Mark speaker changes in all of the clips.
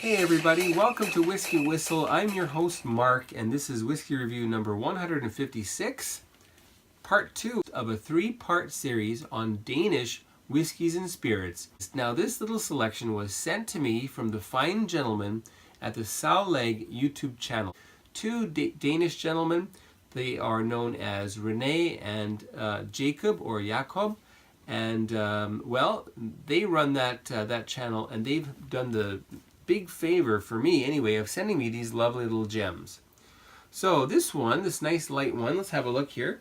Speaker 1: Hey everybody, welcome to Whiskey Whistle. I'm your host Mark, and this is Whiskey Review number 156, part 2 of a 3-part series on Danish whiskies and spirits. Now this little selection was sent to me from the fine gentlemen at the SOWLEG YouTube channel. Two Danish gentlemen, they are known as Rene and Jacob or Jacob, and well, they run that channel, and they've done the big favor for me anyway of sending me these lovely little gems. So this one, this nice light one, let's have a look here.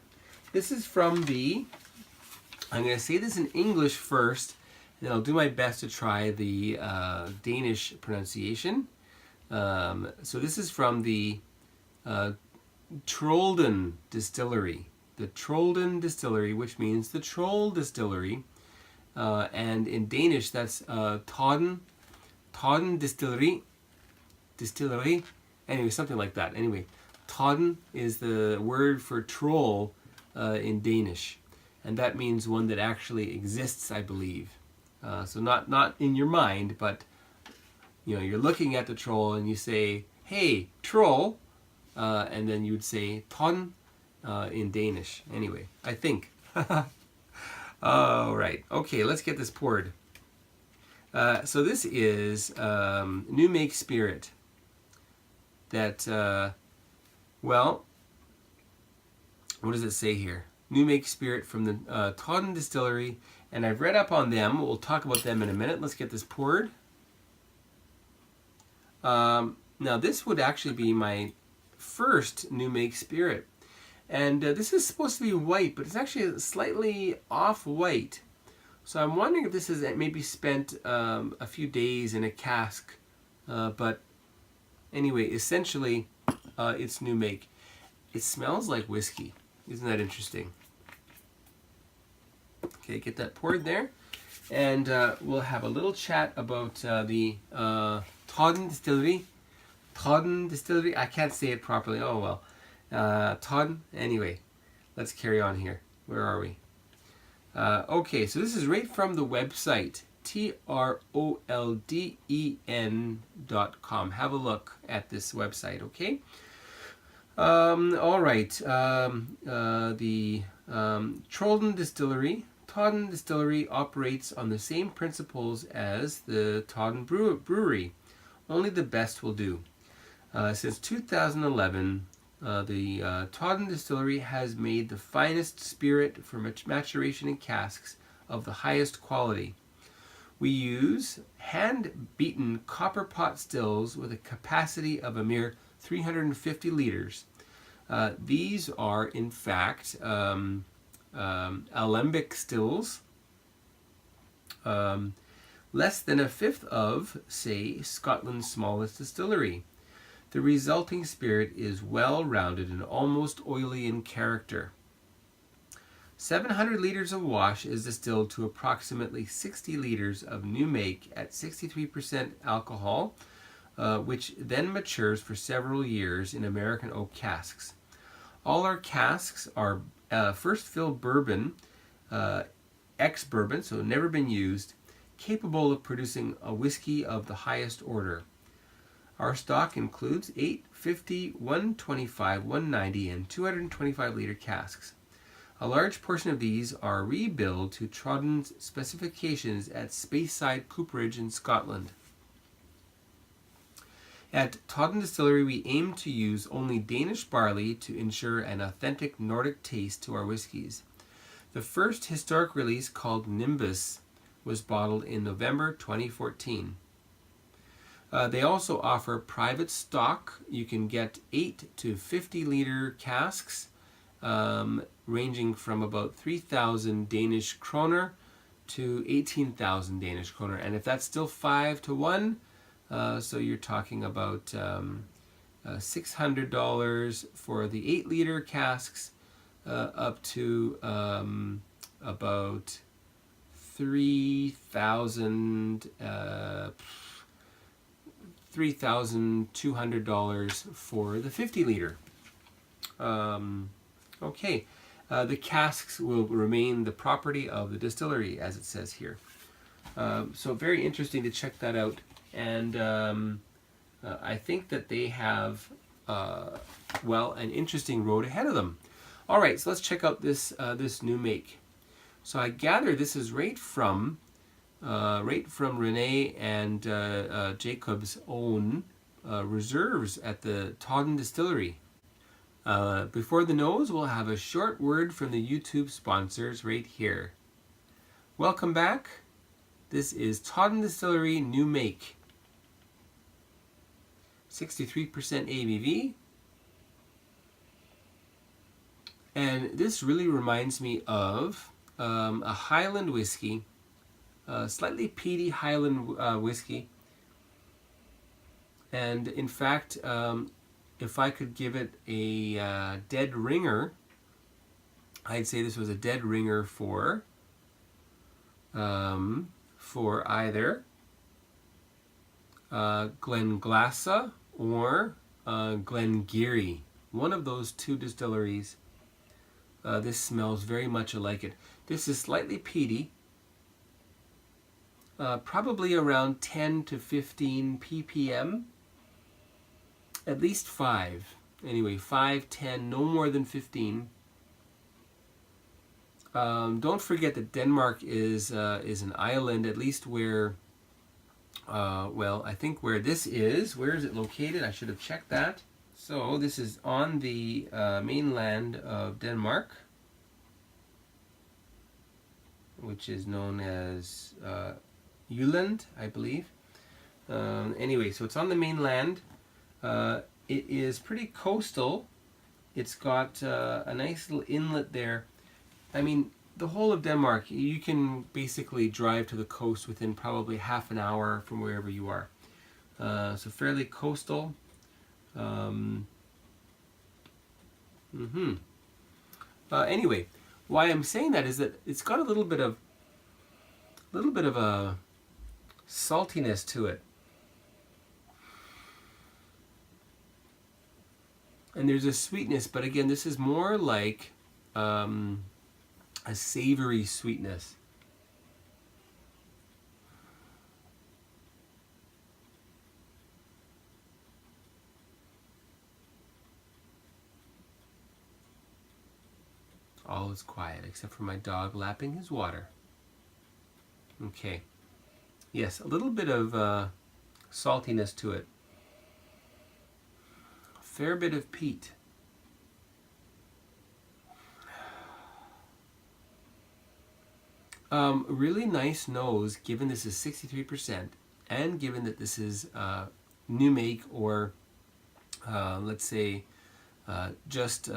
Speaker 1: This is from the, I'm going to say this in English first, and then I'll do my best to try the Danish pronunciation. So this is from the Trolden Distillery. The Trolden Distillery, which means the Troll Distillery. And in Danish that's Trolden Distillery. Anyway, something like that. Anyway, Trolden is the word for troll in Danish. And that means one that actually exists, I believe. So not in your mind, but you know, you're looking at the troll and you say, "Hey, troll," and then you would say "ton" in Danish. Anyway, I think. All right. Okay, let's get this poured. So this is new make spirit. That well, what does it say here? New make spirit from the Trolden Distillery, and I've read up on them. We'll talk about them in a minute. Let's get this poured. Now this would actually be my first new make spirit, and this is supposed to be white, but it's actually slightly off-white. So I'm wondering if this is maybe spent a few days in a cask, but anyway, essentially it's new make. It smells like whiskey. Isn't that interesting? Okay, get that poured there, and we'll have a little chat about the Trolden Distillery. Trolden Distillery, I can't say it properly, oh well. Trolden, anyway, let's carry on here. Where are we? Okay, so this is right from the website, TROLDEN.com. Have a look at this website, okay? All right, the Trolden Distillery. Trolden Distillery operates on the same principles as the Trolden Brewery. Only the best will do. Since 2011, the Trolden Distillery has made the finest spirit for maturation in casks of the highest quality. We use hand-beaten copper pot stills with a capacity of a mere 350 liters. These are, in fact, alembic stills, less than a fifth of, say, Scotland's smallest distillery. The resulting spirit is well-rounded and almost oily in character. 700 liters of wash is distilled to approximately 60 liters of new make at 63% alcohol, which then matures for several years in American oak casks. All our casks are first fill bourbon, ex-bourbon, so never been used, capable of producing a whiskey of the highest order. Our stock includes 8, 50, 125, 190, and 225 liter casks. A large portion of these are rebuilt to Trolden's specifications at Speyside Cooperage in Scotland. At Trolden Distillery, we aim to use only Danish barley to ensure an authentic Nordic taste to our whiskies. The first historic release, called Nimbus, was bottled in November 2014. They also offer private stock. You can get 8 to 50 liter casks, ranging from about 3,000 Danish kroner to 18,000 Danish kroner. And if that's still 5 to 1, so you're talking about $600 for the 8 liter casks, up to about $3,200 for the 50 liter. Okay, the casks will remain the property of the distillery, as it says here. So very interesting to check that out. And I think that they have, well, an interesting road ahead of them. All right, so let's check out this this new make. So I gather this is right from Rene and Jacob's own reserves at the Trolden Distillery. Before the nose, we'll have a short word from the YouTube sponsors right here. Welcome back. This is Trolden Distillery New Make. 63% ABV. And this really reminds me of a Highland whiskey, slightly peaty Highland whiskey. And in fact, if I could give it a dead ringer, I'd say this was a dead ringer for either Glenglassa or Glengarry. One of those two distilleries. This smells very much alike it. This is slightly peaty, probably around 10 to 15 ppm, at least 5. Anyway, 5, 10, no more than 15. Don't forget that Denmark is an island, at least where, well, I think where this is. Where is it located? I should have checked that. So this is on the mainland of Denmark, which is known as Jylland, I believe. Anyway, so it's on the mainland. It is pretty coastal. It's got a nice little inlet there. I mean, the whole of Denmark, you can basically drive to the coast within probably half an hour from wherever you are. So fairly coastal. Anyway, why I'm saying that is that it's got a little bit of a saltiness to it, and there's a sweetness. But again, this is more like a savory sweetness. All is quiet except for my dog lapping his water. Okay. Yes, a little bit of saltiness to it. A fair bit of peat. Really nice nose, given this is 63%, and given that this is new make, or let's say just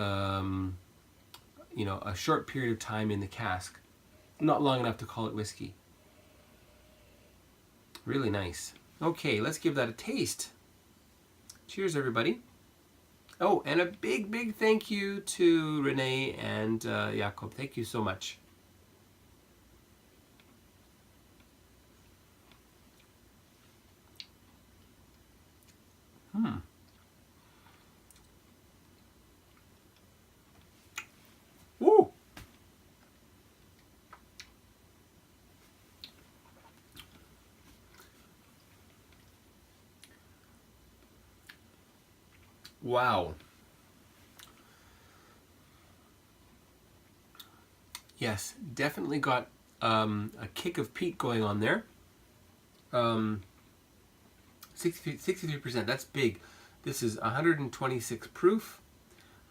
Speaker 1: you know, a short period of time in the cask, not long enough to call it whiskey. Really nice. Okay, let's give that a taste. Cheers, everybody. Oh, and a big thank you to Rene and Jacob. Thank you so much. Woo! Wow. Yes, definitely got a kick of peat going on there. 63%, that's big. This is 126 proof.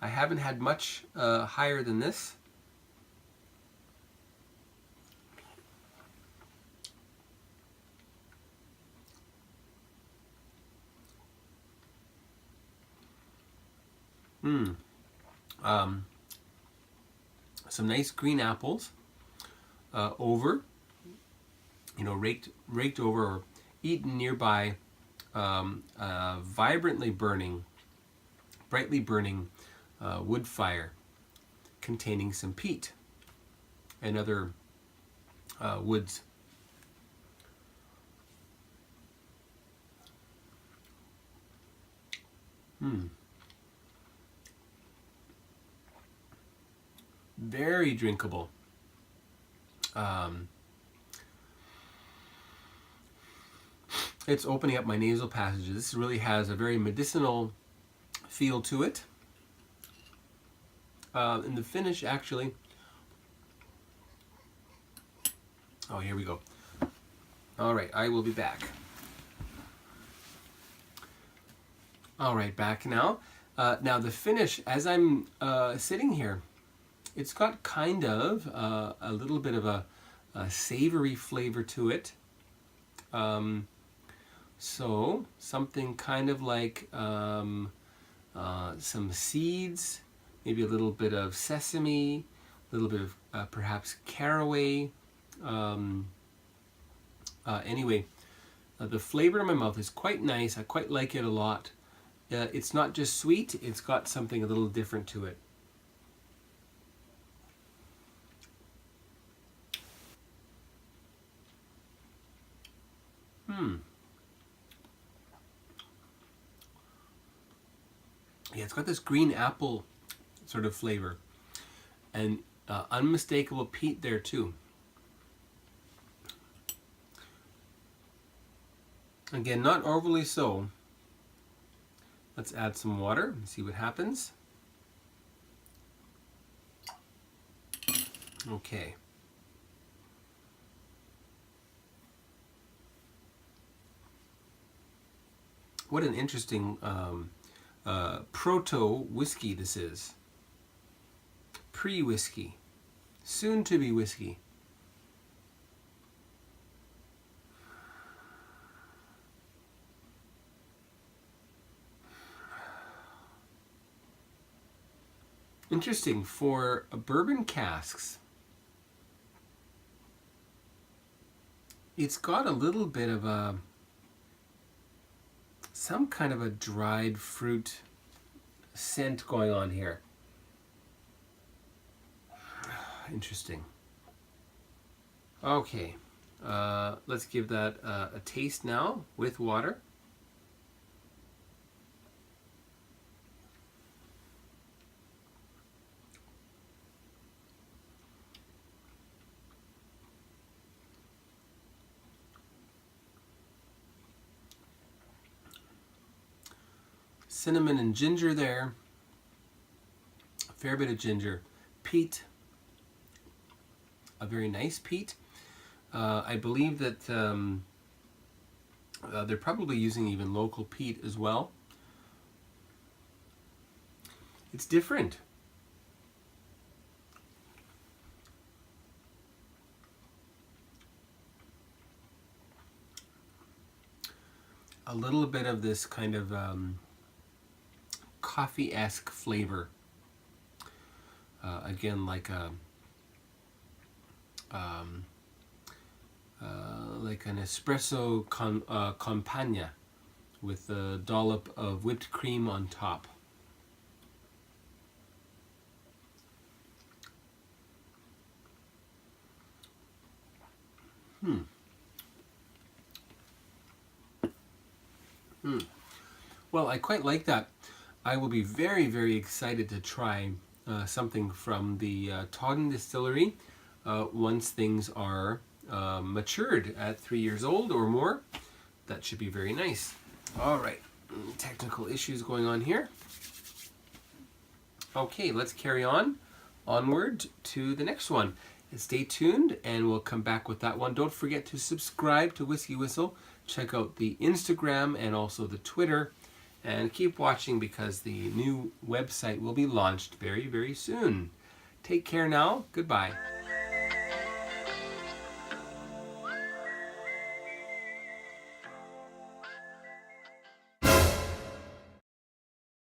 Speaker 1: I haven't had much higher than this. Some nice green apples over, you know, raked over or eaten nearby vibrantly burning, brightly burning wood fire containing some peat and other woods. Very drinkable. it's opening up my nasal passages. This really has a very medicinal feel to it. And the finish actually, oh, here we go. All right, I will be back. All right, back now. Now the finish, as I'm sitting here, it's got kind of a little bit of a savory flavor to it. So something kind of like some seeds, maybe a little bit of sesame, a little bit of perhaps caraway. Anyway, the flavor in my mouth is quite nice. I quite like it a lot. It's not just sweet, it's got something a little different to it. Yeah, it's got this green apple sort of flavor, and unmistakable peat there too. Again, not overly so. Let's add some water and see what happens. Okay. What an interesting Proto whiskey this is. Pre-whiskey. Soon to be whiskey. Interesting, for bourbon casks, it's got a little bit of a, some kind of a dried fruit scent going on here. Interesting. Okay, let's give that a taste now with water. Cinnamon and ginger there. A fair bit of ginger. Peat. A very nice peat. I believe that they're probably using even local peat as well. It's different. A little bit of this kind of coffee-esque flavor. Again, like a like an espresso campagna with a dollop of whipped cream on top. Well, I quite like that. I will be very, very excited to try something from the Trolden Distillery once things are matured at 3 years old or more. That should be very nice. All right, technical issues going on here. Okay, let's carry on onward to the next one. And stay tuned and we'll come back with that one. Don't forget to subscribe to Whiskey Whistle. Check out the Instagram and also the Twitter. And keep watching because the new website will be launched very, very soon. Take care now. Goodbye.